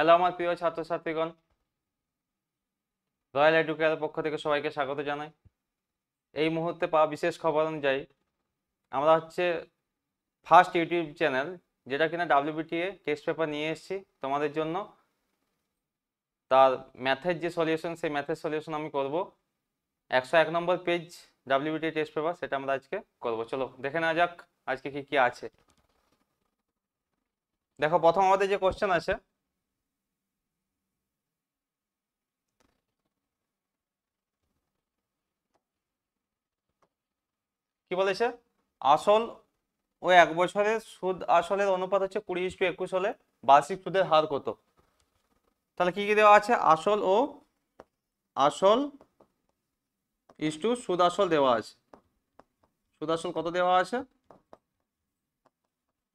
Hello আমার প্রিয় ছাত্রছাত্রীগণ, royal এডুকেয়ারের পক্ষ থেকে সবাইকে স্বাগত জানাই। এই মুহূর্তে পাওয়া বিশেষ খবর অনুযায়ী আমরা ফার্স্ট ইউটিউব চ্যানেল যেটা কিনা WBTA টেস্ট পেপার নিয়ে এসেছি তোমাদের জন্য। তার ম্যাথের যে সলিউশন, সেই ম্যাথের সলিউশন আমি করব। 101 নম্বর পেজ WBTA টেস্ট পেপার, সেটা আমরা আজকে করব। চলো দেখে নেওয়া যাক আজকে কি কি আছে। দেখো, প্রথম আমাদের যে কোশ্চেন আছে, কি বলেছে? আসল ও 1 বছরের সুদ আসলের অনুপাত হচ্ছে 20:21 হলে বার্ষিক সুদের হার কত? তাহলে কি কি দেওয়া আছে? আসল ইস্টু সুদ আসল দেওয়া আছে। সুদ আসল কত দেওয়া আছে?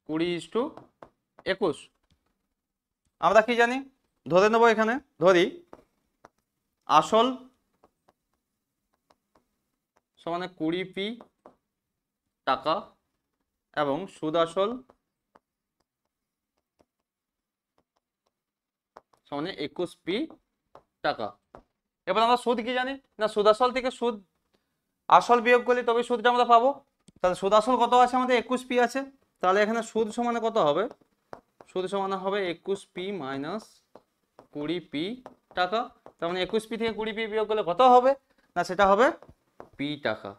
20:21। আমরা কি জানি? ধরে নেবো, এখানে ধরি আসল সমানে 20p টাকা এবং সুদ আসল সমানে 21p টাকা। এবার আমরা সুদ কি জানি না? সুদ আসল থেকে সুদ আসল বিয়োগ করলে তবে সুদটা আমরা পাবো। তাহলে সুদ আসল কত আছে? আমাদের 21p আছে। তাহলে এখানে সুদ সমানে কত হবে? সুদ সমানে হবে 21p মাইনাস 20p টাকা। তার মানে 21p থেকে 20p বিয়োগ করলে কত হবে? না, সেটা হবে p টাকা।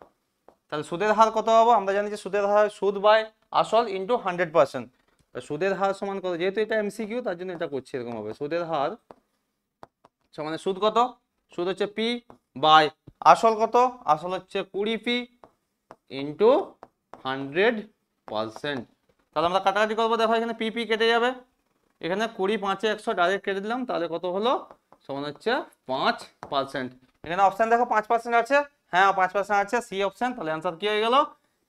তাহলে সুদের হার কত হবে? আমরা জানি যে সুদের হার সুদ বাই আসল ইন্টু 100%। সুদের হার সমান কত? যেহেতু এটা MCQ, তার জন্য এটা করছি এরকম হবে। সুদের হার সমানে সুদ কত? সুদ হচ্ছে p বাই আসল কত? আসল হচ্ছে 20p ইন্টু 100%। তাহলে আমরা কাটাকাটি করবো। দেখো, এখানে p কেটে যাবে। এখানে 20 5 100 ডাইরেক্ট কেটে দিলাম। তাহলে কত হলো? সমান হচ্ছে 5%। এখানে অপশন দেখো 5% আছে। হ্যাঁ, 5% আছে, সি অপশন। তাহলে অ্যান্সার কি হয়ে গেল?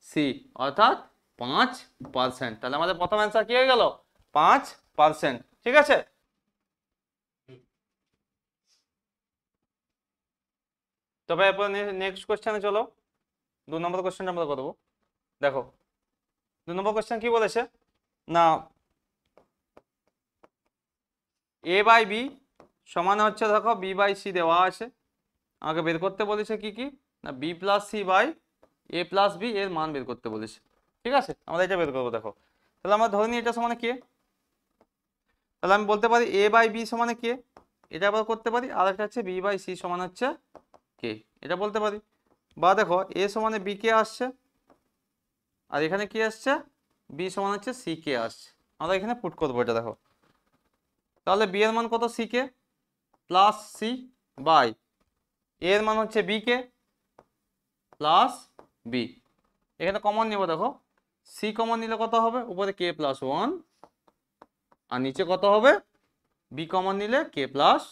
সি, অর্থাৎ 5%। তাহলে আমাদের প্রথম অ্যান্সার কি হয়ে গেল? 5%। ঠিক আছে। তবে এরপর নেক্সট কোশ্চেনে চলো। 2 নম্বর কোশ্চেনটা আমরা করবো। দেখো, 2 নম্বর কোশ্চেন কি বলেছে না, a বাই বি সমান হচ্ছে, দেখো b বাই সি দেওয়া আছে। আমাকে বের করতে বলেছে কি কি না, b plus C by a plus B এর মান বের করতে বলেছে। ঠিক আছে, আমরা এটা বের করবো। দেখো, তাহলে আমরা ধরে নিই এটা সমানে কে। তাহলে আমি বলতে পারি a বাই বি সমানে কে, এটা আবার করতে পারি। আর একটা হচ্ছে b বাই সি সমান হচ্ছে কে, এটা বলতে পারি। বা দেখো, a সমানে b কে আসছে, আর এখানে কি আসছে? b সমান হচ্ছে সি কে আসছে। আমরা এখানে পুট করবো এটা। দেখো, তাহলে b এর মান কত? সি কে প্লাস সি বাই এর মান হচ্ছে বি কে প্লাস বি। এখানে কমন নিব। দেখো, সি কমন নিলে কত হবে? উপরে কে প্লাস 1, আর নিচে কত হবে? বি কমন নিলে কে প্লাস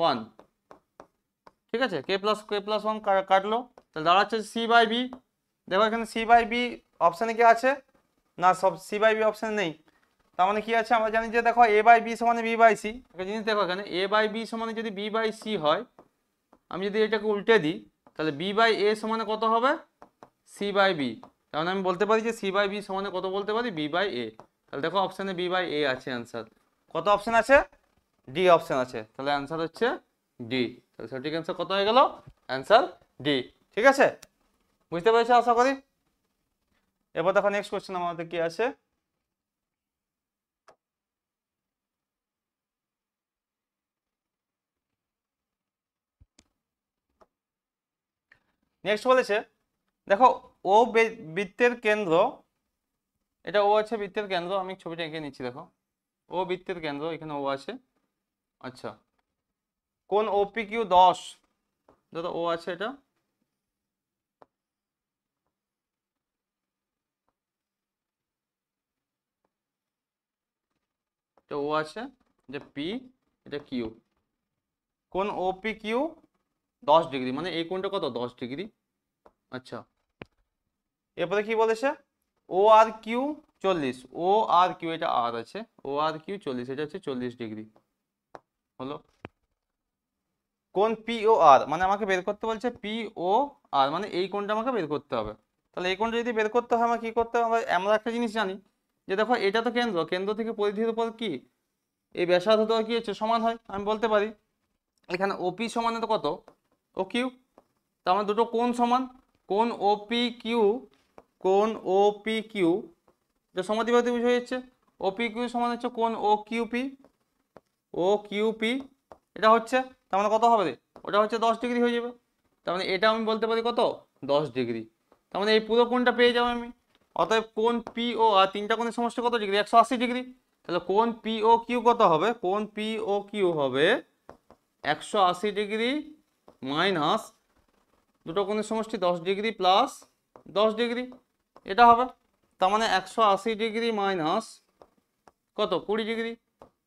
1। ঠিক আছে, কে প্লাস 1 কাটলো। তাহলে দাঁড়াচ্ছে সি বাই বি। দেখো, এখানে সি বাই বি অপশানে কি আছে? না, সব সি বাই বি অপশানে নেই। তার মানে কি আছে? আমরা জানি যে দেখো, এ বাই বি সমানে বি বাই সি। একটা জিনিস দেখো, এখানে এ বাই বি সমানে যদি বি বাই সি হয়, আমি যদি এটাকে উল্টে দিই, তাহলে বি বাই এ সমানে কত হবে? C by B. তাহলে আমি বলতে পারি যে সি বাই বি সমানে কত বলতে পারি? বি বাই এ। তাহলে দেখো, অপশানে বি বাই এ আছে অ্যান্সার। কত অপশান আছে? ডি অপশান আছে। তাহলে অ্যান্সার হচ্ছে ডি। তাহলে সঠিক অ্যান্সার কত হয়ে গেল? Answer D. ঠিক আছে, বুঝতে পেরেছো আশা করি। এবার দেখো নেক্সট কোশ্চেন আমাদের কি আছে। নেক্সট বলেছে, দেখো ও বৃত্তের কেন্দ্র, এটা ও আছে বৃত্তের কেন্দ্র। আমি ছবিটা এঁকে নিচ্ছি। দেখো, ও বৃত্তের কেন্দ্র, এখানে ও আছে। আচ্ছা, কোন ওপি কিউ 10, দাদা ও আছে, এটা ও আছে, যে পি, এটা কিউ। কোন ওপি কিউ 10 ডিগ্রি, মানে এই কোণটা কত? 10 ডিগ্রি। আচ্ছা, এরপরে কি বলেছে? ও আর কিউ 40, ও আর কিউ, এটা আর আছে, ও আর কিউ 40, এটা হচ্ছে 40 ডিগ্রি হলো। কোন পি ও আর, মানে আমাকে বের করতে বলছে পি ও আর, মানে এই কোণটা আমাকে বের করতে হবে। তাহলে এই কোণটা যদি বের করতে হয়, আমার কি করতে হবে? আমরা একটা জিনিস জানি যে দেখো, এটা তো কেন্দ্র, কেন্দ্র থেকে পরিধির উপর কি এই ব্যাসার্ধটা কি হচ্ছে সমান হয়, আমি বলতে পারি এখানে ওপি সমান তো কত ও কিউ, তার মানে দুটো কোণ সমান, কোণ ওপি কিউ, কোণ ওপি কিউ এটা সমাধিবাদী হয়ে যাচ্ছে, ওপি কিউ সমান হচ্ছে কোণ ও কিউপি, ও কিউপি এটা হচ্ছে, তার মানে কত হবে রে, ওটা হচ্ছে 10 ডিগ্রি হয়ে যাবে, তার মানে এটা আমি বলতে পারি কত 10 ডিগ্রি, তার মানে এই পুরো কোণটা পেয়ে যাবো আমি। অতএব কোণ পি ও আর তিনটা কোণের সমষ্টি কত ডিগ্রি, 180 ডিগ্রি, তাহলে কোণ পি ও কিউ কত হবে, কোণ পি ও কিউ হবে 180 ডিগ্রি মাইনাস দুটো কোণের সমষ্টি 10 ডিগ্রি প্লাস 10 ডিগ্রি এটা হবে, তার মানে 180 ডিগ্রি মাইনাস কত 20 ডিগ্রি,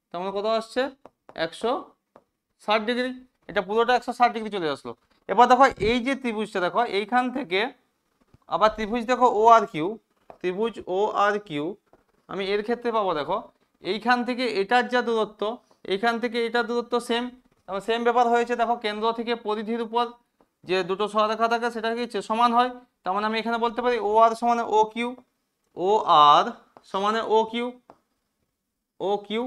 তার মানে কত আসছে 160 ডিগ্রি, এটা পুরোটা 160 ডিগ্রি চলে আসলো। এবার দেখো এই যে ত্রিভুজটা দেখো এইখান থেকে আবার ত্রিভুজ দেখো ও আর কিউ, ত্রিভুজ ও আর কিউ আমি এর ক্ষেত্রে পাবো দেখো এইখান থেকে এটার যা দূরত্ব এইখান থেকে এটার দূরত্ব সেম, সেম ব্যাপার হয়েছে দেখো কেন্দ্র থেকে পরিধির উপর যে দুটো সরলরেখা থাকে সেটা কি সমান হয়, তার মানে আমি এখানে বলতে পারি ও আর সমানে ও কিউ, ও আর সমানে ও কিউ, ও কিউ।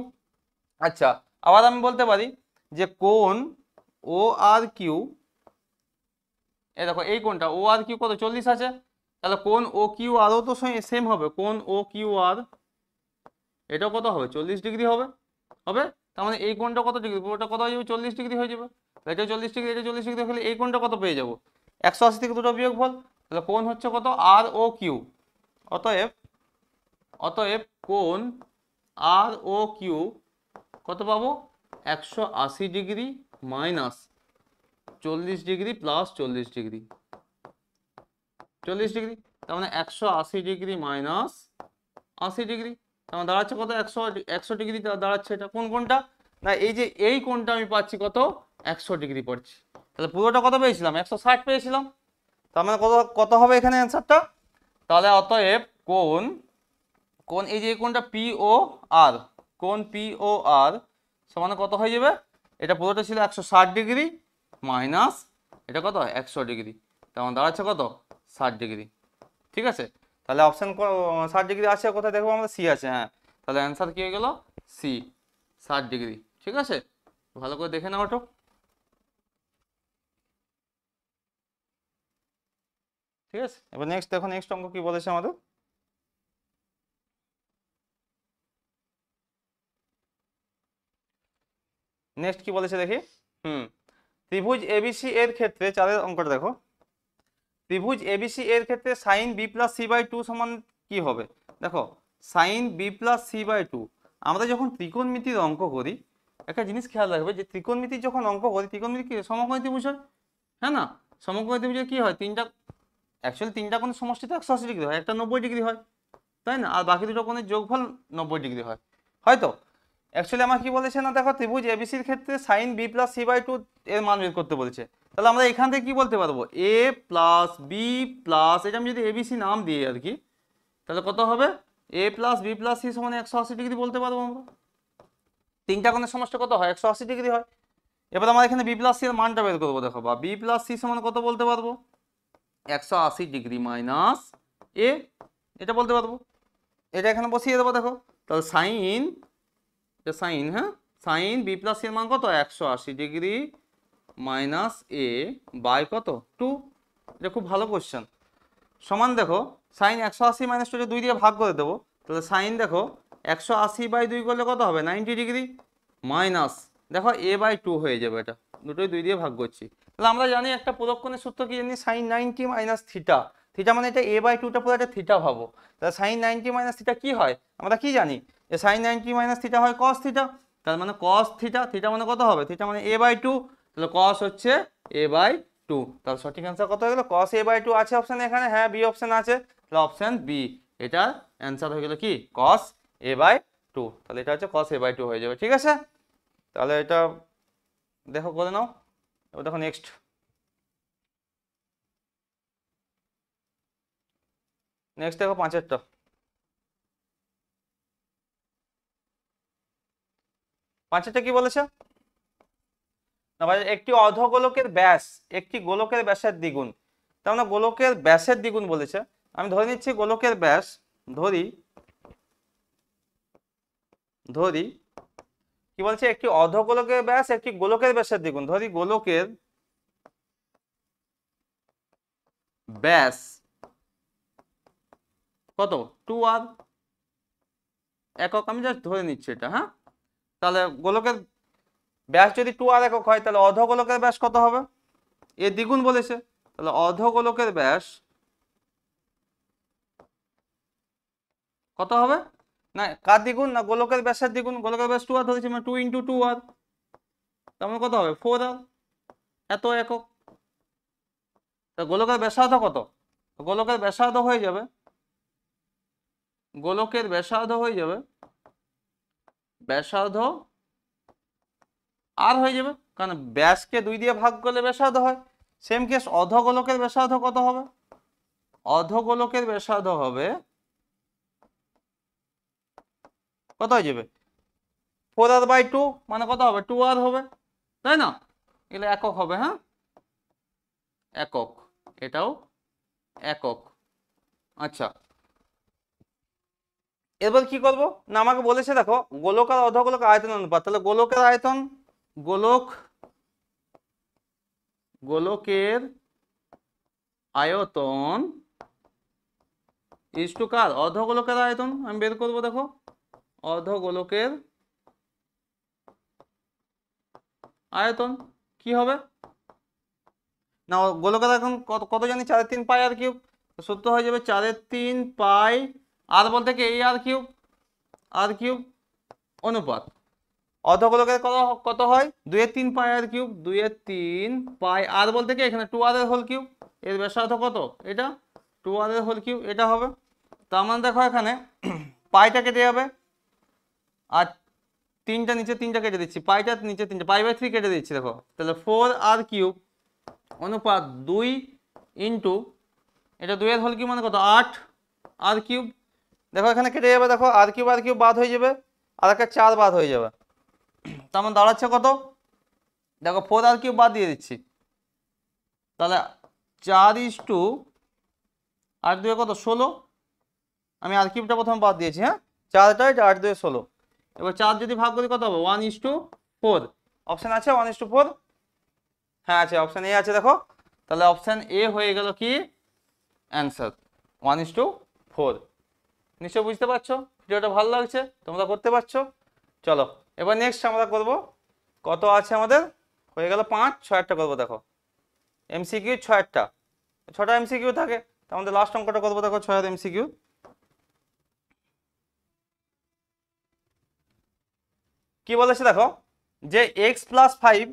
আচ্ছা আবার আমি বলতে পারি যে কোণ ও আর কিউ, এই দেখো এই কোণটা ও আর কিউ কত 40 আছে, তাহলে কোণ ও কিউ আরও তো সেম হবে, কোণ ও কিউ আর এটাও কত হবে 40 ডিগ্রি হবে, হবে তার মানে এই কোণটা কত ডিগ্রি, পুরোটা কত হয়ে যাবে 40 ডিগ্রি হয়ে যাবে, এটা 40 ডিগ্রি এটা 40 ডিগ্রি হলে এই কোণটা কত পেয়ে যাবো 180 থেকে দুটো বিয়োগফল, তাহলে কোণ হচ্ছে কত আর ও কিউ, অতএব অতএব কোণ আর ও কিউ কত পাবো 180 degree minus 40 degree plus 40 degree, 40 degree, তার মানে 180 ডিগ্রি মাইনাস 80 ডিগ্রি, তার মানে দাঁড়াচ্ছে কত 100 ডিগ্রি দাঁড়াচ্ছে, এটা কোন কোনটা না এই যে এই কোণটা আমি পাচ্ছি কত 100 ডিগ্রি পাচ্ছি, তাহলে পুরোটা কত পেয়েছিলাম 160 পেয়েছিলাম, তার মানে কত কত হবে এখানে অ্যান্সারটা, তাহলে অতএব কোণ কোণ এই যে কোণটা পি ও আর, কোণ পি ও আর সমান কত হয়ে যাবে, এটা পুরোটা ছিল 160 ডিগ্রি মাইনাস এটা কত 100 ডিগ্রি, তেমন দাঁড়াচ্ছে কত 60 ডিগ্রি, ঠিক আছে। তাহলে অপশন 60 ডিগ্রি আছে কোথায় দেখবো আমরা, সি আছে, হ্যাঁ তাহলে অ্যান্সার কি হয়ে গেল সি 60 ডিগ্রি, ঠিক আছে ভালো করে দেখে নাও ওটা, ঠিক আছে। এবার নেক্সট দেখো নেক্সট অঙ্ক কি বলেছে আমাদের, নেক্সট কি বলেছে দেখি, ত্রিভুজ এবিসি এর ক্ষেত্রে চারের অঙ্কটা দেখো, ত্রিভুজ এবিসি এর ক্ষেত্রে sine B plus C by two সমান কি হবে, দেখো sine B plus C by two, আমরা যখন ত্রিকোণমিতির অঙ্ক করি একটা জিনিস খেয়াল রাখবে যে ত্রিকোণমিতির যখন অঙ্ক করি ত্রিকোণমিতি কি সমকোণী ত্রিভুজ হয়, হ্যাঁ না সমকোণী ত্রিভুজে কি হয় তিনটা অ্যাকচুয়ালি তিনটা কোণের সমষ্টি তো 180 ডিগ্রি হয়, একটা 90 ডিগ্রি হয় তাই না, আর বাকি দুটো কোণের যোগফল 90 ডিগ্রি হয়, হয়তো অ্যাকচুয়ালি আমার কি বলেছে না দেখো ত্রিভুজ এবিসির ক্ষেত্রে sine B plus C by two এর মান বের করতে বলেছে, তাহলে আমরা এখান থেকে কি বলতে পারবো এ প্লাস বি প্লাস এটা আমি যদি এবিসি নাম দিই আর কি, তাহলে কত হবে এ প্লাস বি প্লাস সি সমান 180 ডিগ্রি বলতে পারবো আমরা, তিনটা কোণের সমষ্টি কত হয় 180 ডিগ্রি হয়। এবার আমরা এখানে বি প্লাস সি এর মানটা বের করবো, দেখো বা বি প্লাস সি সমান কত বলতে পারবো 180 ডিগ্রি মাইনাস এ, এটা বলতে পারবো, এটা এখানে বসিয়ে দেবো দেখো, তাহলে সাইন সাইন হ্যাঁ সাইন বি প্লাস সি এর মান কত 180 ডিগ্রি মাইনাস এ বাই কত 2, এটা খুব ভালো কোশ্চেন, সমান দেখো সাইন 180 মাইনাস 2 2 দিয়ে ভাগ করে দেবো, তাহলে সাইন দেখো 180 বাই 2 করলে কত হবে 90 ডিগ্রি মাইনাস দেখো এ বাই 2 হয়ে যাবে, এটা দুটোই 2 দিয়ে ভাগ করছি, তাহলে আমরা জানি একটা প্রদক্ষণের সূত্র কি জানি সাইন 90 মাইনাস থিটা, থিটা মানে এটা এ বাই 2টা পুরো একটা থিটা ভাবো, তাহলে সাইন 90 মাইনাস থিটা কি হয় আমরা কি জানি যে সাইন 90 মাইনাস থিটা হয় কস থিটা, তার মানে কস থিটা, থিটা মানে কত হবে থিটা মানে এ বাই 2, তাহলে কস হচ্ছে এ বাই 2, তাহলে সঠিক অ্যান্সার কত হয়ে গেল কস এ বাই 2 আছে অপশন এখানে, হ্যাঁ বি অপশন আছে, তাহলে অপশন বি এটার অ্যান্সার হয়ে গেল কি কস এ বাই 2, তাহলে এটা হচ্ছে কস এ বাই 2 হয়ে যাবে, ঠিক আছে। তাহলে এটা দেখো করে নাও, এবার দেখো নেক্সট, নেক্সট দেখো পাঁচেরটা, পাঁচেরটা কি বলেছে না ভাই একটি অর্ধগোলকের ব্যাস একটি গোলকের ব্যাসের দ্বিগুণ, তার মানে গোলকের ব্যাসের দ্বিগুণ বলেছে, আমি ধরে নিচ্ছি গোলকের ব্যাস ধরি ধরি কি বলছে, একটি অর্ধগোলকের ব্যাস একটি গোলকের ব্যাসের দ্বিগুণ। ধরি গোলকের ব্যাস কত 2r একক, আমি জাস্ট ধরে নিচ্ছি এটা, হ্যাঁ। তাহলে গোলকের ব্যাস যদি 2r একক হয়, তাহলে অর্ধগোলকের ব্যাস কত হবে, এর দ্বিগুণ বলেছে। তাহলে অর্ধগোলকের ব্যাস কত হবে, না কার দ্বিগুণ, না গোলকের ব্যাসের দ্বিগুণ। গোলকের ব্যাস 2r ধরেছি, মানে 2 × 2r, তার মানে কত হবে 4r, এত একক। তা গোলকের ব্যাসার্ধ কত, গোলকের ব্যাসার্ধ হয়ে যাবে, গোলকের ব্যাসার্ধ হয়ে যাবে, ব্যাসার্ধ আর হয়ে যাবে, কারণ ব্যাসকে 2 দিয়ে ভাগ করলে ব্যাসার্ধ হয়। সেম কেস অর্ধগোলকের ব্যাসার্ধ কত হবে, অর্ধগোলকের ব্যাসার্ধ হবে কত হয়ে যাবে 4r/2, মানে কত হবে 2r হবে, তাই না। এগুলো একক হবে, হ্যাঁ একক, এটাও একক। আচ্ছা, এবার কি করব, না আমাকে বলেছে দেখো গোলক আর অর্ধগোলক আয়তন অনুপাত। তাহলে গোলকের আয়তন, গোলকের আয়তন ইজ টু কার, অর্ধগোলকের আয়তন। আমি বের করবো, দেখো অর্ধগোলকের আয়তন কি হবে, না গোলকের আয়তন কত কত জানি 4/3 পাই আর কিউব। সূত্র হয়ে যাবে 4/3 পাই আর বলতে কি এই আর কিউব অনুপাত অর্ধগোলকের কত কত হয় 2/3 পাই আর কিউব, 2/3 পাই আর বলতে কি এখানে 2r এর হোল কিউব, এর ব্যাসার্ধ কত এটা 2r এর হোল কিউব, এটা হবে। তার মানে দেখো এখানে পাইটা কেটে যাবে আর তিনটা নিচে তিনটা কেটে দিচ্ছি, পাইটা নিচে তিনটা, পাই/3 কেটে দিচ্ছি দেখো। তাহলে 4r³ অনুপাত 2 ইন্টু এটা 2 এর হোল কিউব মানে কত 8r³ দেখো এখানে কেটে যাবে, দেখো r³ বাদ হয়ে যাবে আর একটা 4 বাদ হয়ে যাবে। তার মানে দাঁড়াচ্ছে কত, দেখো 4r³ বাদ দিয়ে দিচ্ছি, তাহলে 4:8 কত 16, আমি r³ প্রথম বাদ দিয়েছি, হ্যাঁ 4টা 8 16। এবার 4 যদি ভাগ করি কত হবে 1:4, অপশন আছে 1:4, হ্যাঁ আছে অপশন এ আছে দেখো। তাহলে অপশন এ হয়ে গেল কি অ্যান্সার 1:4। নিশ্চয় বুঝতে পারছো, ভিডিওটা ভালো লাগছে, তোমরা করতে পারছো। চলো এবার নেক্সট আমরা করব, কত আছে আমাদের হয়ে গেল 5, 6টা করবো। দেখো এমসিকিউ 6টা, 6টা এমসিকিউ থাকে, তো আমাদের লাস্ট অঙ্কটা করবো দেখো 6 এমসিকিউ। কি বলেছে দেখো যে x+5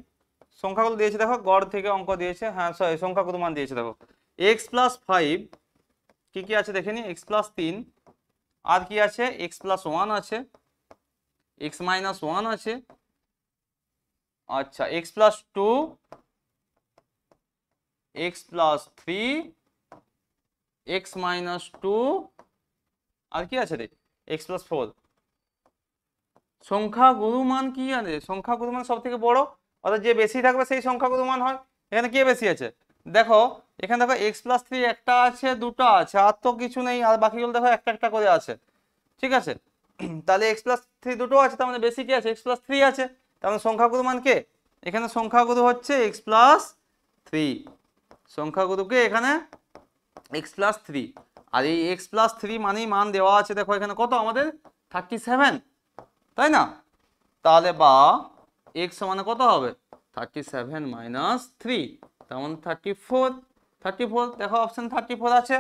সংখ্যাগুলো দিয়েছে, দেখো গড় থেকে অঙ্ক দিয়েছে, হ্যাঁ সরি সংখ্যাগুলো মান দিয়েছে। দেখো x+5 কি কি আছে দেখে নি, x+3 আর কি আছে x+1 আছে, x-1 আছে, আচ্ছা x+2, x+3, x-2 আর কি আছে রে x+4। সংখ্যাগুরু মান কি জানে, সংখ্যাগুরু মান সব থেকে বড়, অর্থাৎ যে বেশি থাকবে সেই সংখ্যাগুরু মান হয়। এখানে কে বেশি আছে দেখো, এখানে দেখো x+3 একটা আছে, দুটো আছে, আর তো কিছু নেই, আর বাকিগুলো দেখো একটা একটা করে আছে, ঠিক আছে। তাহলে x+3 দুটো আছে, তার মানে বেশি কি আছে x+3 আছে, তার মানে সংখ্যাগুরু মান কে, এখানে সংখ্যাগুরু হচ্ছে x+3, সংখ্যাগুরুকে এখানে x+3। আর এই x+3 মানেই মান দেওয়া আছে দেখো এখানে কত আমাদের 37, তাই না। তাহলে বা x সমান কত হবে 37 - 3, তার মানে 34 দেখো অপশন 34 আছে,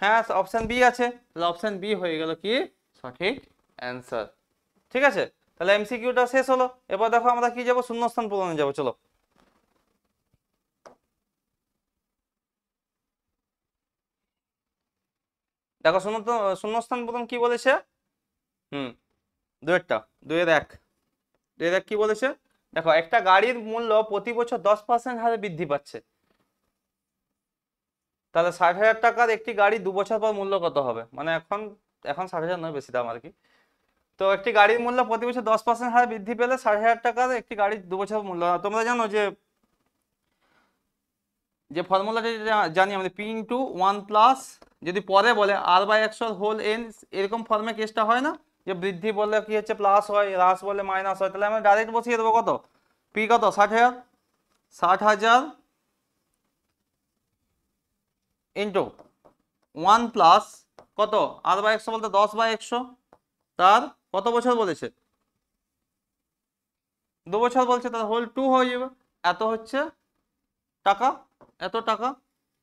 হ্যাঁ অপশন বি আছে, তাহলে অপশন বি হয়ে গেল কি সঠিক অ্যান্সার। ঠিক আছে, তাহলে এমসিকিউটা শেষ হলো। এবার দেখো আমরা কি যাব, শূন্যস্থান পূরণে যাব। চলো দেখো শূন্যস্থান পূরণ কি বলেছে, 2 কি বলেছে দেখো, একটা গাড়ির মূল্য প্রতি বছর 10% হারে বৃদ্ধি পাচ্ছে, তাহলে 60,000 টাকার একটি গাড়ি 2 বছর পর মূল্য কত হবে, মানে এখন 60,000 নয়, বেশি দাম আর কি। তো একটি গাড়ির মূল্য প্রতি বছর 10% হারে বৃদ্ধি পেলে 60,000 টাকার একটি গাড়ির 2 বছর মূল্য, তোমরা জানো যে যে ফর্মুলাটি জানি আমাদের p × 1 প্লাস, যদি পরে বলে r/x হোল n, এরকম ফর্মে কেসটা হয় না, যে বৃদ্ধি বললে কি হচ্ছে প্লাস হয়, হ্রাস বললে মাইনাস হয়, তাহলে আমরা ডাইরেক্ট বসিয়ে দেবো কত, পি কত 60,000, 60,000 ইন্টু 1 প্লাস কত r/100 বলতে 10/100, তার কত বছর বলেছে, 2 বছর বলছে, তার হোল 2 হয়ে যাবে, এত হচ্ছে টাকা, এত টাকা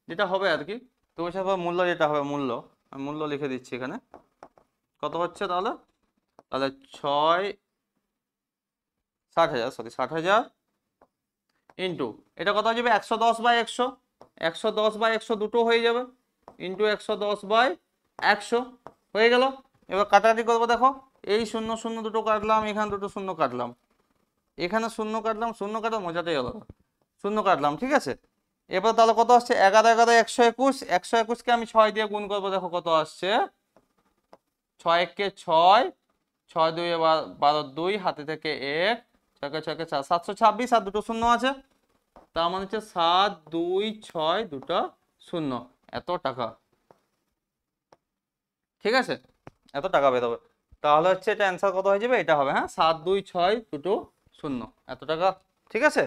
যেটা হবে আর কি, 2 বছর পর মূল্য যেটা হবে, মূল্য আমি মূল্য লিখে দিচ্ছি এখানে, কত হচ্ছে তাহলে, তাহলে 60,000 ইন্টু এটা কত হয়ে যাবে 110/100, 110/100 দুটো হয়ে যাবে, ইন্টু 110/100 হয়ে গেল। এবার কাটাকাটি করবো, দেখো এই 0 0 দুটো কাটলাম, এখানে দুটো শূন্য কাটলাম, এখানে শূন্য কাটলাম, শূন্য কাটার মজাটাই আলাদা, শূন্য কাটলাম, ঠিক আছে। এবার তাহলে কত আসছে 11 11 121, 121কে আমি 6 দিয়ে গুণ করবো, দেখো কত আসছে 6 কে 6, 6 2 12 2, হাতে থেকে 1, 6 কে 6 কে 4, 726, আর দুটো শূন্য আছে, তার মানে হচ্ছে 7 2 6 দুটো শূন্য, এত টাকা, ঠিক আছে, এত টাকা বেরোবে, তাহলে হচ্ছে এটা অ্যান্সার কত হয়ে যাবে, এটা হবে, হ্যাঁ 7 2 6 দুটো শূন্য, এত টাকা, ঠিক আছে।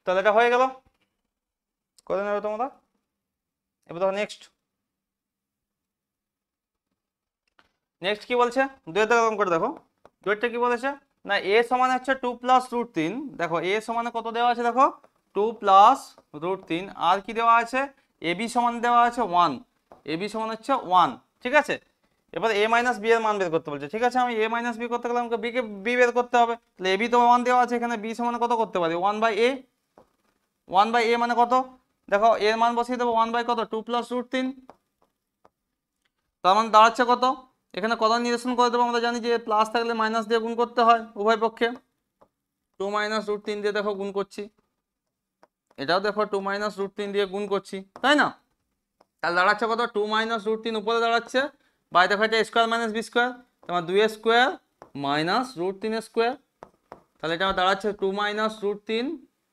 তাহলে এটা হয়ে গেল, করে নেবে তোমরা। এবার দেখো নেক্সট কি বলছে, দুয়েরটা এরকম করে দেখো, দুয়েরটা কি বলেছে না, এ সমান হচ্ছে 2 প্লাস রুট 3, দেখো এ সমানে কত দেওয়া আছে, দেখো 2 প্লাস রুট 3, আর কি দেওয়া আছে, এ বি সমান দেওয়া আছে 1, এ বি সমান হচ্ছে 1, ঠিক আছে। এবার এ মাইনাস বি এর মান বের করতে বলছে, ঠিক আছে, আমি এ মাইনাস বি করতে গেলে আমাকে বি কে বি বের করতে হবে, তাহলে এ বি তো 1 দেওয়া আছে, এখানে বি সমান কত করতে পারি 1/a, 1/a মানে কত, দেখো এর মান বসিয়ে দেবো 1 বাই কত 2 প্লাস রুট 3, তার মানে দাঁড়াচ্ছে কত, এখানে কত নিরসন করে দেবো, আমরা জানি যে প্লাস থাকলে মাইনাস দিয়ে গুণ করতে হয় উভয় পক্ষে, 2 মাইনাস রুট 3 দিয়ে দেখো গুণ করছি, এটাও দেখো 2 মাইনাস রুট 3 দিয়ে গুণ করছি, তাই না, তাহলে দাঁড়াচ্ছে কত 2 মাইনাস রুট 3 উপরে দাঁড়াচ্ছে, বাই দেখো এটা স্কোয়ার মাইনাস বি স্কোয়ার, তোমার 2 স্কোয়ার মাইনাস রুট 3 স্কোয়ার, তাহলে এটা দাঁড়াচ্ছে 2 মাইনাস রুট 3,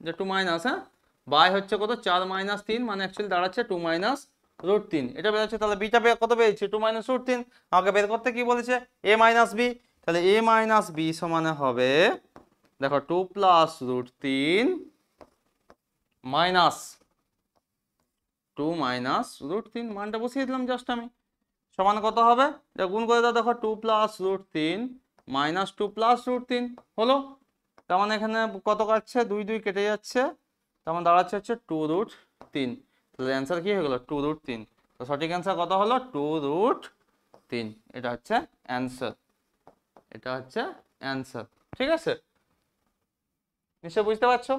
যে 2 মাইনাস, হ্যাঁ বাই হচ্ছে কত 4 মাইনাস 3, মানে অ্যাকচুয়ালি দাঁড়াচ্ছে 2 মাইনাস রুট 3, এটা বেরোচ্ছে, তাহলে বিটা কত পেয়েছি 2 মাইনাস রুট 3, আমাকে বের করতে কি বলেছে এ মাইনাস বি, তাহলে এ মাইনাস বি সমানে হবে দেখো 2 plus root 3 minus 2 minus root 3, মানটা বসিয়ে দিলাম জাস্ট আমি, সমান কত হবে, এটা গুণ করে দাও, দেখো 2 plus root 3 minus 2 plus root 3 হলো, তার মানে এখানে কত কাটছে 2 2 কেটে যাচ্ছে, তার মানে দাঁড়াচ্ছে হচ্ছে 2 রুট 3, তাহলে অ্যান্সার কি হয়ে গেল 2 রুট 3, তো সঠিক অ্যান্সার কত হলো 2 রুট 3, এটা হচ্ছে অ্যান্সার, এটা হচ্ছে অ্যান্সার, ঠিক আছে, নিশ্চয় বুঝতে পারছো,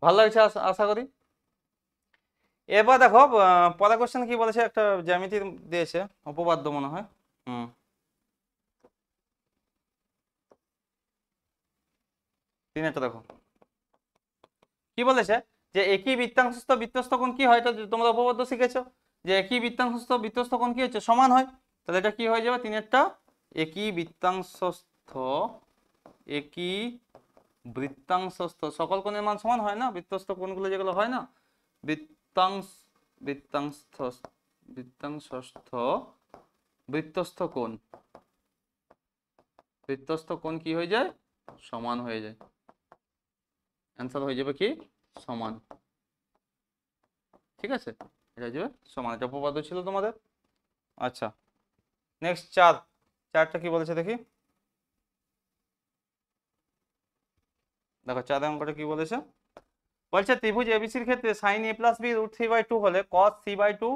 ভালো লাগছে আশা করি। এবার দেখো পরের কোশ্চেন কি বলেছে, একটা জ্যামিতি দিয়েছে, উপপাদ্য মনে হয়, তিনেরটা দেখো কি বলেছে, যে একই বৃত্তাংশস্থ বৃত্তস্থ কোণ কি হয়, এটা তোমরা উপপাদ্য শিখেছো, যে একই বৃত্তাংশস্থ বৃত্তস্থ কোণ কি হচ্ছে সমান হয়, তাহলে এটা কি হয়ে যাবে তিনেরটা, একই বৃত্তাংশস্থ সকল কোণের মান সমান হয় না, বৃত্তস্থ কোণগুলো যেগুলো হয় না, বৃত্তাংশ বৃত্তাংশ বৃত্তাংশস্থ বৃত্তস্থ কোণ, বৃত্তস্থ কোণ কি হয়ে যায় সমান হয়ে যায়, অ্যান্সার হয়ে যাবে কি সমান, ঠিক আছে, এটা হয়ে যাবে সমান, এটা উপপাদ্য ছিল তোমাদের। আচ্ছা নেক্সট চারটা কি বলেছে দেখি, দেখো 4 অঙ্কটা কি বলেছে, বলছে ত্রিভুজ এবিসির ক্ষেত্রে sin a plus B root 3/2 হলে cos c/2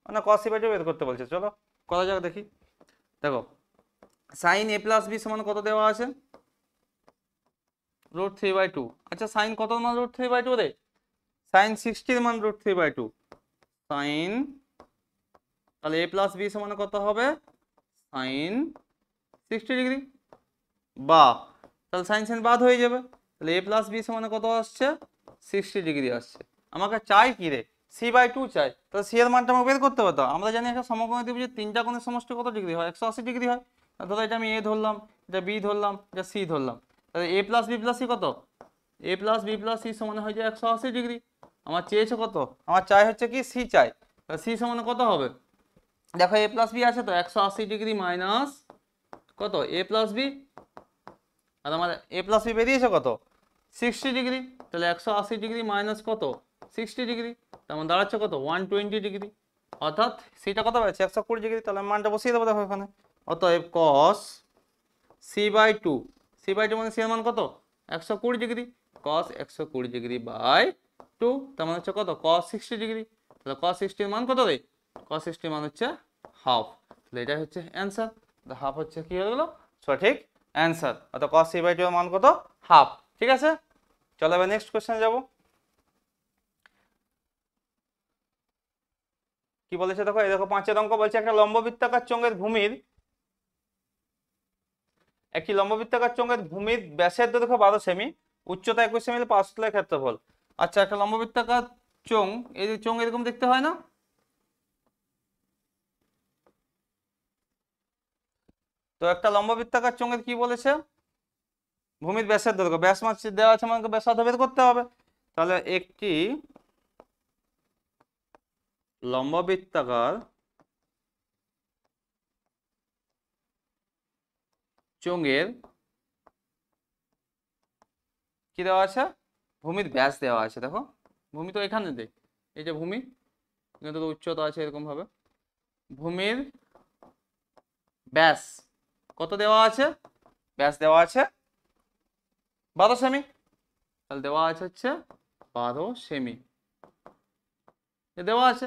মানে cos c/2 বের করতে বলছে, চলো করা যাক দেখি, দেখো sin a প্লাস বি সমান কত দেওয়া আছে রুট 3/2, আচ্ছা সাইন কত মান রুট 3/2 রে, সাইন 60 এর মান রুট 3/2, সাইন তাহলে a প্লাস বি সমান কত হবে সাইন 60 ডিগ্রি, বা তাহলে সাইন সাইন বাদ হয়ে যাবে, তাহলে a প্লাস বি সমান কত আসছে 60 ডিগ্রি আসছে, আমাকে চাই কি রে c/2 চাই, তাহলে c এর মানটা আমাকে বের করতে হবে, তো আমরা জানি একটা সমকোণী ত্রিভুজের তিনটা কোণের সমষ্টি কত ডিগ্রি হয় 180 ডিগ্রি হয়, ধরো এটা আমি a ধরলাম, এটা b ধরলাম, এটা c ধরলাম, তাহলে a plus B plus c কত, a plus B plus C সমান হয়ে যায় 180 ডিগ্রি, আমার চেয়েছে কত, আমার চাই হচ্ছে কি c চাই, তাহলে c সমান কত হবে দেখো এ প্লাস বি আছে তো 180 ডিগ্রি মাইনাস কত এ প্লাস বি, আর আমার এ প্লাস বি বেরিয়েছে কত 60 ডিগ্রি, তাহলে 180 ডিগ্রি মাইনাস কত 60 ডিগ্রি, তেমন দাঁড়াচ্ছে কত 120 ডিগ্রি, অর্থাৎ সিটা কত পাচ্ছে 120 ডিগ্রি। তাহলে মানটা বসিয়ে দেবো দেখো এখানে, অতএব cos c/2, c/2 মানে সি এর মান কত 120 ডিগ্রি, cos 120 ডিগ্রি বাই 2 তার মানে হচ্ছে কত cos 60 ডিগ্রি, তাহলে cos 60 এর মান কত রে, cos 60 এর মান হচ্ছে হাফ, তাহলে এটাই হচ্ছে অ্যান্সার, হাফ হচ্ছে কি হয়ে গেল সঠিক অ্যান্সার, অর্থাৎ cos c/2 এর মান কত হাফ। ঠিক আছে, চলো এবার নেক্সট কোশ্চেনে যাব। কি বলেছে দেখো, এই দেখো 5 অঙ্ক বলছে একটা লম্ববৃত্তাকার চোঙের ভূমির একটি লম্ববৃত্তাকার চোঙের ভূমির ব্যাসের দেখো 12 সেমি, উচ্চতা 21 সেমি, পার্শ্বতলের ক্ষেত্রফল। আচ্ছা, একটা লম্ববৃত্তাকার চোঙ, এই যে চোঙ এরকম দেখতে হয় না, তো একটা লম্ববৃত্তাকার চোঙের কি বলেছে ভূমির ব্যাসের দৈর্ঘ্য, ব্যাস মাছ দেওয়া আছে আমাকে ব্যাসার্ধ বের করতে হবে। তাহলে একটি লম্ববৃত্তাকার চোঙের কি দেওয়া আছে ভূমির ব্যাস দেওয়া আছে, দেখো ভূমি তো এখানে দেখ, এই যে ভূমি কিন্তু উচ্চতা আছে এরকম ভাবে, ভূমির ব্যাস কত দেওয়া আছে, ব্যাস দেওয়া আছে 12 সেমি, তাহলে দেওয়া আছে হচ্ছে 12 সেমি দেওয়া আছে,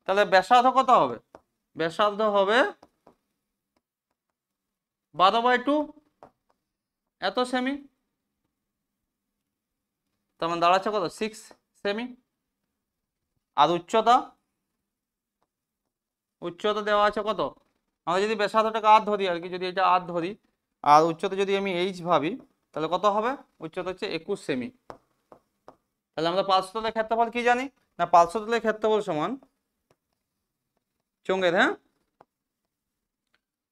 তাহলে ব্যাসার্ধ কত হবে, ব্যাসার্ধ হবে 12/2 এত সেমি, তার মানে দাঁড়াচ্ছে কত 6 সেমি, আর উচ্চতা উচ্চতা দেওয়া আছে কত, আমরা যদি ব্যাসার্ধটাকে আর ধরি আর কি, যদি এটা আর ধরি আর উচ্চতা যদি আমি এইচ ভাবি, তাহলে কত হবে উচ্চতা হচ্ছে 21 সেমি। তাহলে আমরা পার্শ্বতলের ক্ষেত্রফল কি জানি না, পার্শ্বতলের ক্ষেত্রফল সমান চোঙের, হ্যাঁ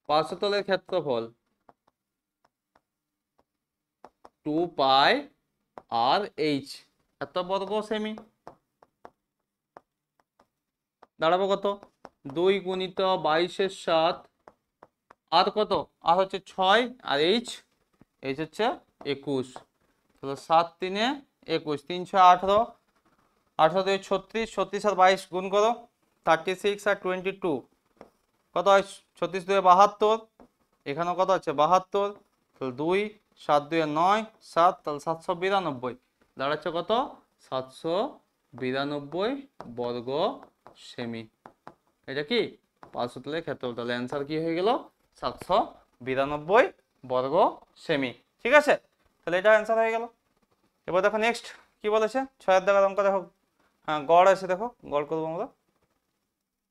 পার্শ্বতলের ক্ষেত্রফল 2 পাই আর এইচ এত বর্গ সেমি, দাঁড়াবো কত 2 গুণিত 22 এর 7 আর কত আর হচ্ছে 6 আর এইচ এইচ হচ্ছে 21, তাহলে 7 3 21, 3 6 18, 18 2 36, 36 আর 22 গুণ করো 36 আর 22 কত হয় 36 2 72, এখানেও কত আছে 72, তাহলে 2 7 2 9 7, তাহলে 792 দাঁড়াচ্ছে কত 792 বর্গ সেমি, এটা কি পার্শ্বতলের ক্ষেত্রফল, তাহলে অ্যান্সার কি হয়ে গেল 792 বর্গ সেমি। ঠিক আছে, তাহলে এটা অ্যান্সার হয়ে গেল। এবার দেখো নেক্সট কি বলেছে 6 দেখার অঙ্ক দেখো, হ্যাঁ গড় আছে দেখো, গড় করবো আমরা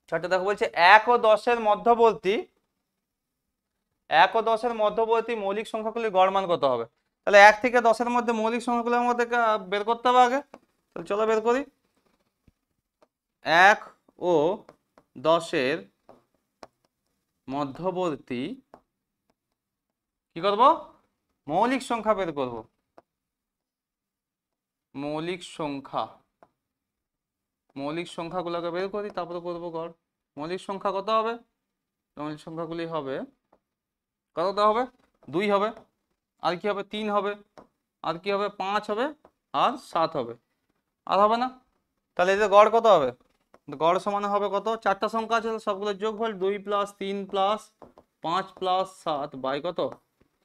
6টা দেখো, বলছে 1 ও 10 এর মধ্যবর্তী 1 ও 10 এর মধ্যবর্তী মৌলিক সংখ্যাগুলির গড় মান কত হবে, তাহলে 1 থেকে 10 এর মধ্যে মৌলিক সংখ্যাগুলো আমাদের বের করতে হবে আগে, তাহলে চলো বের করি। 1 ও 10 এর মধ্যবর্তী কি করব মৌলিক সংখ্যা বের করব, মৌলিক সংখ্যাগুলোকে বের করি তারপরে করবো গড়। মৌলিক সংখ্যা কত হবে, মৌলিক সংখ্যাগুলি হবে কত হবে 2 হবে, আর কি হবে 3 হবে, আর কি হবে 5 হবে, আর 7 হবে, আর হবে না, তাহলে এদের গড় কত হবে, গড় সমান হবে কত 4টা সংখ্যা আছে সবগুলোর যোগফল 2 + 3 + 5 + 7 বাই কত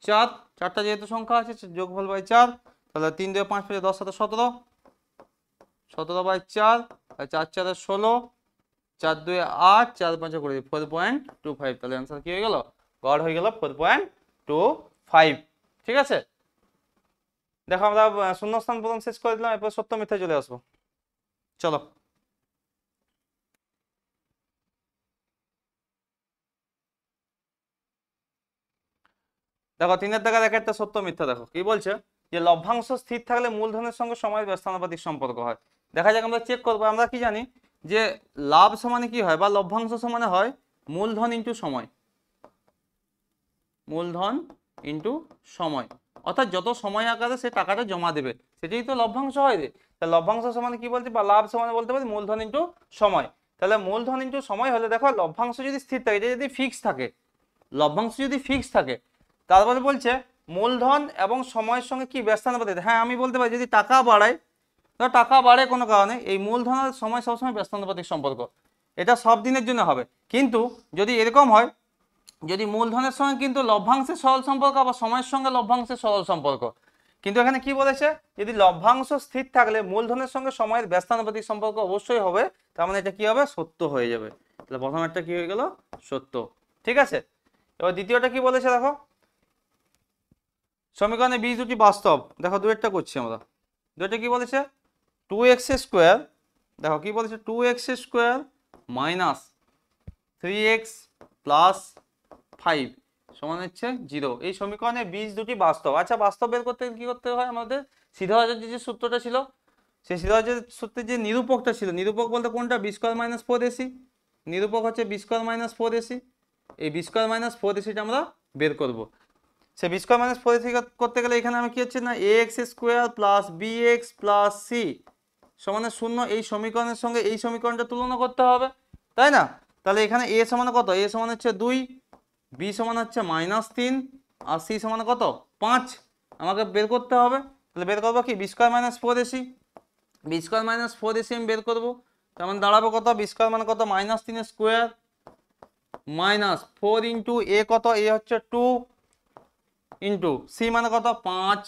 4, 4টা যেহেতু সংখ্যা আছে যোগফল বাই 4, তাহলে 3 2 5 5 10 7 17, 17 বাই 4, 4 4 16, 4 2 8, 4 5 করে 4.25, তাহলে অ্যান্সার কি হয়ে গেল গড় হয়ে গেল 4.25। ঠিক আছে, দেখো আমরা শূন্যস্থান পূরণ শেষ করে দিলাম, এরপর সত্য মিথ্যা চলে আসবো। চলো দেখো 3 দাগের একটা সত্য মিথ্যা দেখো কি বলছে, যে লভ্যাংশ স্থির থাকলে মূলধনের সঙ্গে সময়ের ব্যস্তানুপাতিক সম্পর্ক হয়। দেখা যাক আমরা চেক করবো, আমরা কি জানি যে লাভ সমানে কি হয় বা লভ্যাংশ সমানে হয় মূলধন ইন্টু সময়, মূলধন ইন্টু সময়, অর্থাৎ যত সময় আকারে সে টাকাটা জমা দেবে সেটাই তো লভ্যাংশ হয় রে। তা লভ্যাংশ সমানে কি বলছে বা লাভ সমানে বলতে পারি মূলধন ইন্টু সময়, তাহলে মূলধন ইনটু সময় হলে দেখো লভ্যাংশ যদি স্থির থাকে, এটা যদি ফিক্স থাকে, লভ্যাংশ যদি ফিক্স থাকে, তারপরে বলছে মূলধন এবং সময়ের সঙ্গে কি ব্যস্তানুপাতিক। হ্যাঁ আমি বলতে পারি যদি টাকা বাড়ায়, ধর টাকা বাড়ে কোনো কারণে, এই মূলধন আর সময় সবসময় ব্যস্তানুপাতিক সম্পর্ক, এটা সব দিনের জন্য হবে। কিন্তু যদি এরকম হয়, যদি মূলধনের সঙ্গে কিন্তু লভ্যাংশের সরল সম্পর্ক আবার সময়ের সঙ্গে লভ্যাংশের সরল সম্পর্ক, কিন্তু এখানে কি বলেছে যদি লভ্যাংশ স্থির থাকলে মূলধনের সঙ্গে সময়ের ব্যস্তানুপাতিক সম্পর্ক অবশ্যই হবে, তার মানে এটা কি হবে সত্য হয়ে যাবে। তাহলে প্রথম একটা কি হয়ে গেল সত্য, ঠিক আছে। এবার দ্বিতীয়টা কি বলেছে দেখো, সমীকরণে বীজ দুটি বাস্তব, দেখো দুয়েরটা করছি আমরা। দুইটা কি বলেছে 2x স্কোয়ার, দেখো কি বলেছে 2x square minus 3x plus 5 সমান হচ্ছে 0। এই সমীকরণে বীজ দুটি বাস্তব। আচ্ছা বাস্তব বের করতে কি করতে হয় আমাদের, সিদ্ধাভাজ্যের যে সূত্রটা ছিল, সেই সিদ্ধাভাজ্যের সূত্রের যে নিরূপকটা ছিল, নিরূপক বলতে কোনটা, বি স্কোয়ার মাইনাস 4ac, নিরূপক হচ্ছে বি স্কোয়ার মাইনাস 4ac। এই বি স্কোয়ার মাইনাস 4ac আমরা বের করব। সে বি স্কোয়ার মাইনাস 4ac করতে গেলে এখানে আমি কি হচ্ছে না ax square plus bx plus c সমানে 0, এই সমীকরণের সঙ্গে এই সমীকরণটা তুলনা করতে হবে, তাই না। তাহলে এখানে a সমান কত, a সমান হচ্ছে 2, b সমান হচ্ছে -3 আর c সমান কত 5 আমাকে বের করতে হবে। তাহলে বের করবো কি B square minus 4ac, B square minus 4ac আমি বের করবো, তার মানে দাঁড়াবো কত, বি স্কোয়ার মানে কত -3 স্কোয়ার মাইনাস 4 ইন্টু a কত, a হচ্ছে 2 ইন্টু সি মানে কত 5,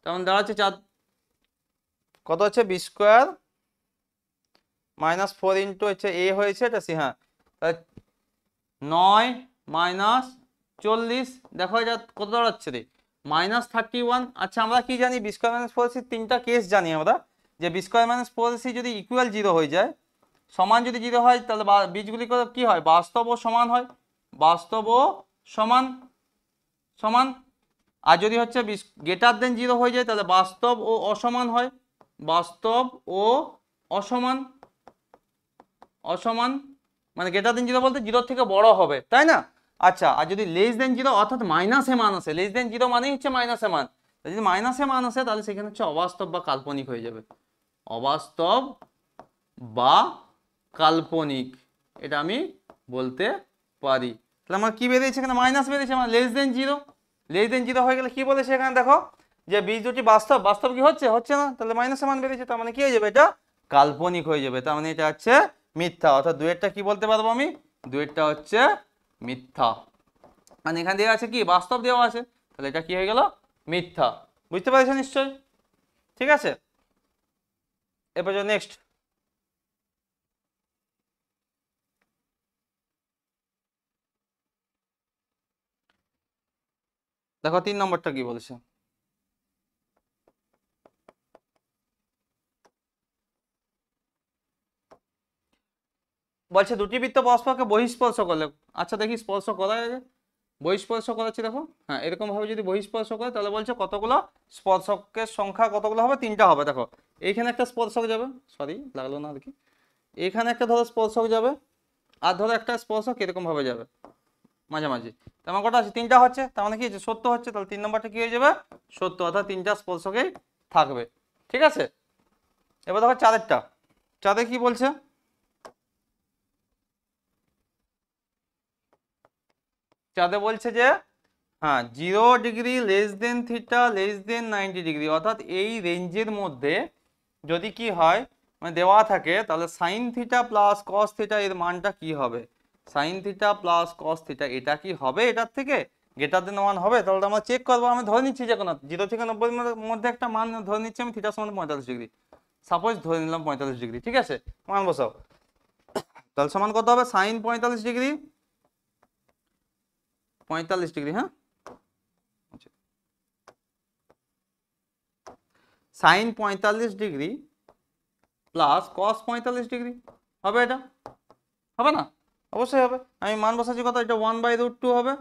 তেমন দাঁড়াচ্ছে 4, কত হচ্ছে বি স্কোয়ার মাইনাস 4 ইন্টু হচ্ছে এ হয়েছে এটা সি, হ্যাঁ 9 মাইনাস 40, দেখো এটা কত দাঁড়াচ্ছে রে -31। আচ্ছা আমরা কি জানি বি স্কোয়ার মাইনাস 4ac তিনটা কেস জানি আমরা, যে বি স্কোয়ার মাইনাস 4ac যদি ইকুয়াল 0 হয়ে যায়, সমান যদি 0 হয়, তাহলে বীজগুলি কি হয় বাস্তব ও সমান হয়, বাস্তব ও সমান সমান। আর যদি হচ্ছে গ্রেটার দেন 0 হয়ে যায় তাহলে বাস্তব ও অসমান হয়, বাস্তব ও অসমান, অসমান মানে গ্রেটার দেন 0 বলতে 0 থেকে বড় হবে, তাই না। আচ্ছা আর যদি লেস দেন 0 অর্থাৎ মাইনাসে মান আসে, লেস দেন 0 মানেই হচ্ছে মাইনাসে মান, যদি মাইনাসে মান আসে তাহলে সেখানে হচ্ছে অবাস্তব বা কাল্পনিক হয়ে যাবে, অবাস্তব বা কাল্পনিক, এটা আমি বলতে পারি। তাহলে আমার কি বেরিয়েছে এখানে মাইনাস বেরিয়েছে, আমার লেস দেন 0, লেস দেন 0 হয়ে গেলে কি বলেছে এখানে দেখো যে বীজ দুটি বাস্তব, বাস্তব কি হচ্ছে হচ্ছে না, তাহলে মাইনাসে মান বেরিয়েছে, তার মানে কি হয়ে যাবে এটা কাল্পনিক হয়ে যাবে, তার মানে এটা হচ্ছে মিথ্যা। অর্থাৎ দুয়েরটা কি বলতে পারবো আমি, দুয়েরটা হচ্ছে মিথ্যা। মানে এখানে দেওয়া আছে কি বাস্তব দেওয়া আছে, তাহলে এটা কি হয়ে গেল মিথ্যা, বুঝতে পারছো নিশ্চয়ই, ঠিক আছে। এরপর নেক্সট, দেখো 3 নম্বরটা কি বলেছে, বলছে দুটি বৃত্ত পরস্পরকে বহিঃস্পর্শ করলে, আচ্ছা দেখি স্পর্শ করা যায়, বহিঃস্পর্শ করাচ্ছি দেখো, হ্যাঁ এরকম ভাবে যদি বহিঃস্পর্শ করে তাহলে বলছে কতগুলো স্পর্শকের সংখ্যা কতগুলো হবে, 3টা হবে। দেখো এইখানে একটা স্পর্শক যাবে, সরি লাগলো না আর কি, এখানে একটা ধরো স্পর্শক যাবে, আর ধরো একটা স্পর্শক এরকম ভাবে যাবে মাঝামাঝি, তেমন কটা আছে 3টা হচ্ছে, তার মানে কি হচ্ছে সত্য হচ্ছে, তাহলে 3 নম্বরটা কি হয়ে যাবে সত্য, অর্থাৎ 3টা স্পর্শকেই থাকবে, ঠিক আছে। এবার দেখো চাঁদেরটা, চাঁদে কি বলছে, চাঁদে বলছে যে হ্যাঁ 0 degree less than theta less than 90 degree, অর্থাৎ এই রেঞ্জের মধ্যে যদি কি হয় মানে দেওয়া থাকে, তাহলে sine theta plus cos theta এর মানটা কি হবে, sine theta plus cos theta এটা কি হবে এটার থেকে গ্রেটার দেন 1 হবে, তাহলে আমরা চেক করবো। আমি ধরে নিচ্ছি যে কোনো 0 থেকে 90 মধ্যে একটা মান ধরে নিচ্ছি আমি, থিটা সমান 45 ডিগ্রি, সাপোজ ধরে নিলাম 45 ডিগ্রি, ঠিক আছে, মান বসাও, তাহলে সমান কত হবে সাইন 45 ডিগ্রি, 45 ডিগ্রি, হ্যাঁ sine 45 degree plus cos 45 degree হবে, এটা হবে না, অবশ্যই হবে। আমি মান বসাচ্ছি কত, এটা 1/√2 হবে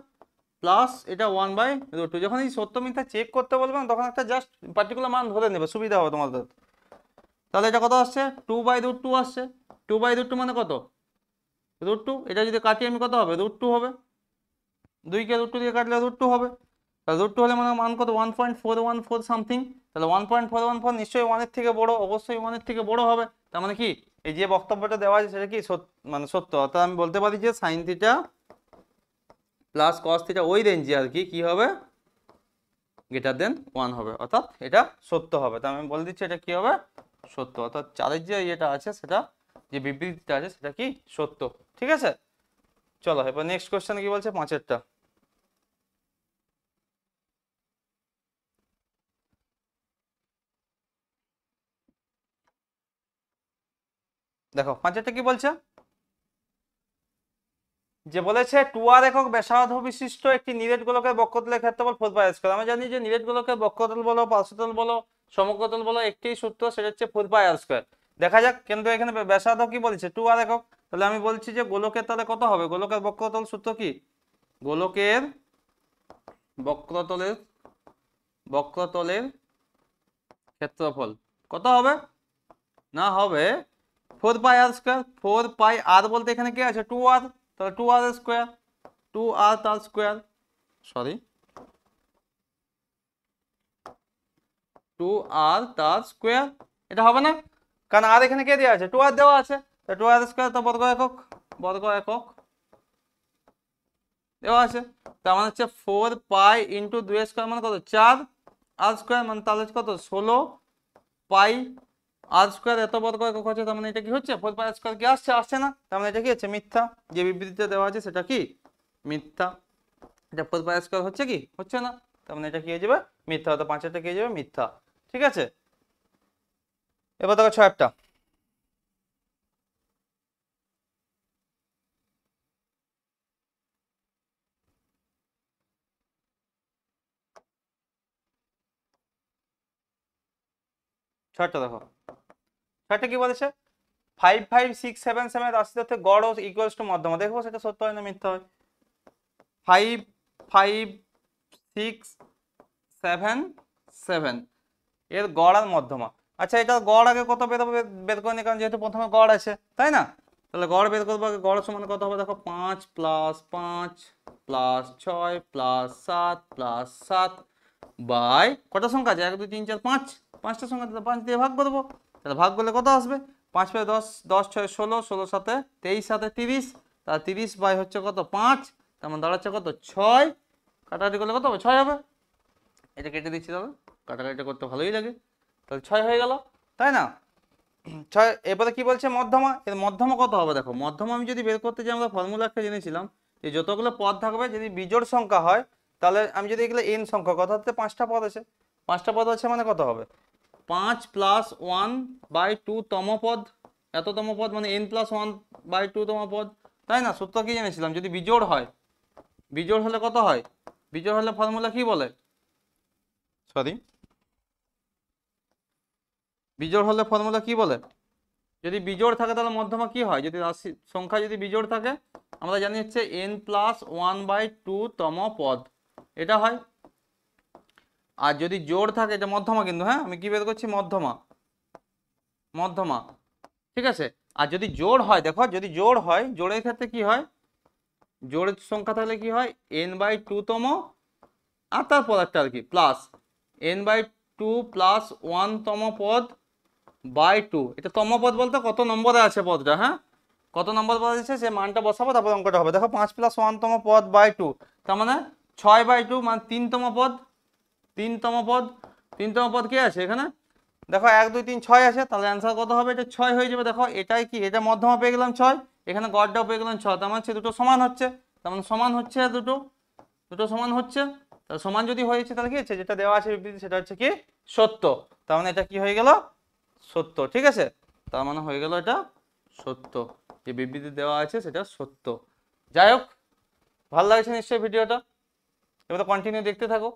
প্লাস এটা 1/√2, যখন এই সত্য মিথ্যা চেক করতে বলবেন তখন একটা জাস্ট পার্টিকুলার মান ধরে নেবে, সুবিধা হবে তোমাদের। তাহলে এটা কত আসছে 2/√2 আসছে, 2/√2 মানে কত √2, এটা যদি কাটি আমি কত হবে √2 হবে, 2কে √2 দিয়ে কাটলে √2 হবে, তাহলে √2 হলে মানে মান কত 1.414 সামথিং, তাহলে 1.414 নিশ্চয়ই 1 এর থেকে বড়, অবশ্যই 1 এর থেকে বড় হবে, তার মানে কি এই যে বক্তব্যটা দেওয়া আছে সেটা কি মানে সত্য, অর্থাৎ আমি বলতে পারি যে sine theta plus cos theta ওই রেঞ্জে আর কি কি হবে, গ্রেটার দেন 1 হবে, অর্থাৎ এটা সত্য হবে। তাই আমি বলে দিচ্ছি এটা কি হবে, সত্য, অর্থাৎ চারের যে ইয়েটা আছে সেটা, যে বিবৃতিটা আছে সেটা কি সত্য। ঠিক আছে, চলো এবার নেক্সট কোশ্চেন কি বলছে, 5এরটা। দেখো 5এরটা কি বলছে, যে বলেছে 2r একক ব্যাসার্ধ বিশিষ্ট একটি নিরেট গোলকের বক্রতলের ক্ষেত্রফল 4πr²। আমরা জানি যে নিরেট গোলকের বক্রতল বলো, পার্শ্বতল বলো, সমগ্রতল বলো, একটি সূত্র, সেটা হচ্ছে 4πr²। দেখা যাক, কিন্তু এখানে ব্যাসার্ধ কি বলেছে 2r একক, তাহলে আমি বলছি যে গোলকের তাহলে কত হবে, গোলকের বক্রতল সূত্র কি, গোলকের বক্রতলের বক্রতলের ক্ষেত্রফল কত হবে, না হবে 4πr²। 4πr বলতে এখানে কি আছে 2r, তাহলে 2r², 2r তার স্কোয়ার, সরি 2r তার স্কোয়ার, এটা হবে না, কারণ আর এখানে কে দেওয়া আছে 2r দেওয়া আছে, তো 2r² তো বর্গ একক, বর্গ একক দেওয়া আছে, তার মানে হচ্ছে 4π ইন্টু 2r² মানে কত 4r² মানে তাহলে কত 16π r², এত বর্গ একক হচ্ছে, তার মানে এটা কি হচ্ছে 4πr² কি আসছে, আসছে না, তার মানে এটা কি হচ্ছে মিথ্যা, যে বিবৃতিতে দেওয়া আছে সেটা কি মিথ্যা, এটা 4πr² হচ্ছে কি হচ্ছে না, তার মানে এটা কি হয়ে যাবে মিথ্যা, তো 5এরটা কি হয়ে যাবে মিথ্যা। ঠিক আছে, এবার দেখো 6এরটা। ছয়টা দেখো, ছয়টা কি বলেছে 5 5 6 7 7 রাশি তথ্যে গড় ও ইকুয়ালস টু মধ্যমা, দেখবো সেটা সত্য হয় না মিথ্যা হয়। 5 5 6 7 7 এর গড় আর মধ্যমা, আচ্ছা এটা গড় আগে কত বেরোবে বের করে নি, কারণ যেহেতু প্রথমে গড় আছে তাই না, তাহলে গড় বের করবো আগে, গড় সমান কত হবে দেখো 5 + 5 + 6 + 7 + 7 বাই কটা সংখ্যা আছে 1 2 3 4 5, 5টা সংখ্যা, 5 দিয়ে ভাগ করবো, তাহলে ভাগ করলে কত আসবে 5 5 10 10 6 16 16 7 23 7 30, তাহলে 30 বাই হচ্ছে কত 5, তার মানে দাঁড়াচ্ছে কত 6, কাটাকাটি করলে কত হবে 6 হবে, এটা কেটে দিচ্ছি, তাহলে কাটাকাটি করতে ভালোই লাগে, তাহলে 6 হয়ে গেল তাই না। 6, এবারে কি বলছে মধ্যমা, এর মধ্যমা কত হবে দেখো, মধ্যমা আমি যদি বের করতে যাই আমরা ফর্মুলা একটা জেনেছিলাম যে যতগুলো পদ থাকবে যদি বিজোড় সংখ্যা হয়, তাহলে আমি যদি এগুলো n সংখ্যা, কথা হচ্ছে 5টা পদ আছে, 5টা পদ আছে মানে কত হবে 5 + 1/2 তম পদ, এততম পদ মানে n + 1/2 তম পদ, তাই না। সূত্র কি জেনেছিলাম যদি বিজোড় হয়, বিজোড় হলে কত হয়, বিজোড় হলে ফর্মুলা কি বলে, সরি বিজোড় হলে ফর্মুলা কি বলে, যদি বিজোড় থাকে তাহলে মধ্যমা কি হয়, যদি রাশি সংখ্যা যদি বিজোড় থাকে আমরা জানি হচ্ছে n + 1/2 তম পদ, এটা হয়। আর যদি জোড় থাকে, এটা মধ্যমা কিন্তু, হ্যাঁ আমি কি বের করছি মধ্যমা, মধ্যমা ঠিক আছে। আর যদি জোড় হয় দেখো, যদি জোড় হয়, জোড়ের ক্ষেত্রে কি হয়, জোড়ের সংখ্যা থাকলে কি হয় n/2 তম, আর তারপর একটা আর কি প্লাস n/2 + 1 তম পদ বাই 2, এটা তম পদ বলতে কত নম্বরে আছে পদটা, হ্যাঁ কত নম্বর পদ আছে সে মানটা বসাবো, তারপর অঙ্কটা হবে। দেখো 5 + 1 তম পদ বাই 2, তার মানে 6/2 মানে 3তম পদ, 3তম পদ, 3তম পদ কি আছে এখানে দেখো 1 2 3 6 আছে, তাহলে অ্যান্সার কত হবে, এটা 6 হয়ে যাবে। দেখো এটাই কি, এটা মধ্যমা পেয়ে গেলাম 6, এখানে গড়টাও পেয়ে গেলাম 6, তার মানে সে দুটো সমান হচ্ছে, তার মানে সমান হচ্ছে দুটো, দুটো সমান হচ্ছে, তাহলে সমান যদি হয়েছে তাহলে কি হচ্ছে, যেটা দেওয়া আছে বিবৃতি সেটা হচ্ছে কি সত্য, তার মানে এটা কি হয়ে গেল সত্য। ঠিক আছে, তার মানে হয়ে গেল এটা সত্য, যে বিবৃতি দেওয়া আছে সেটা সত্য। যাই হোক, ভালো লাগছে নিশ্চয়ই ভিডিওটা, এবার কন্টিনিউ দেখতে থাকো।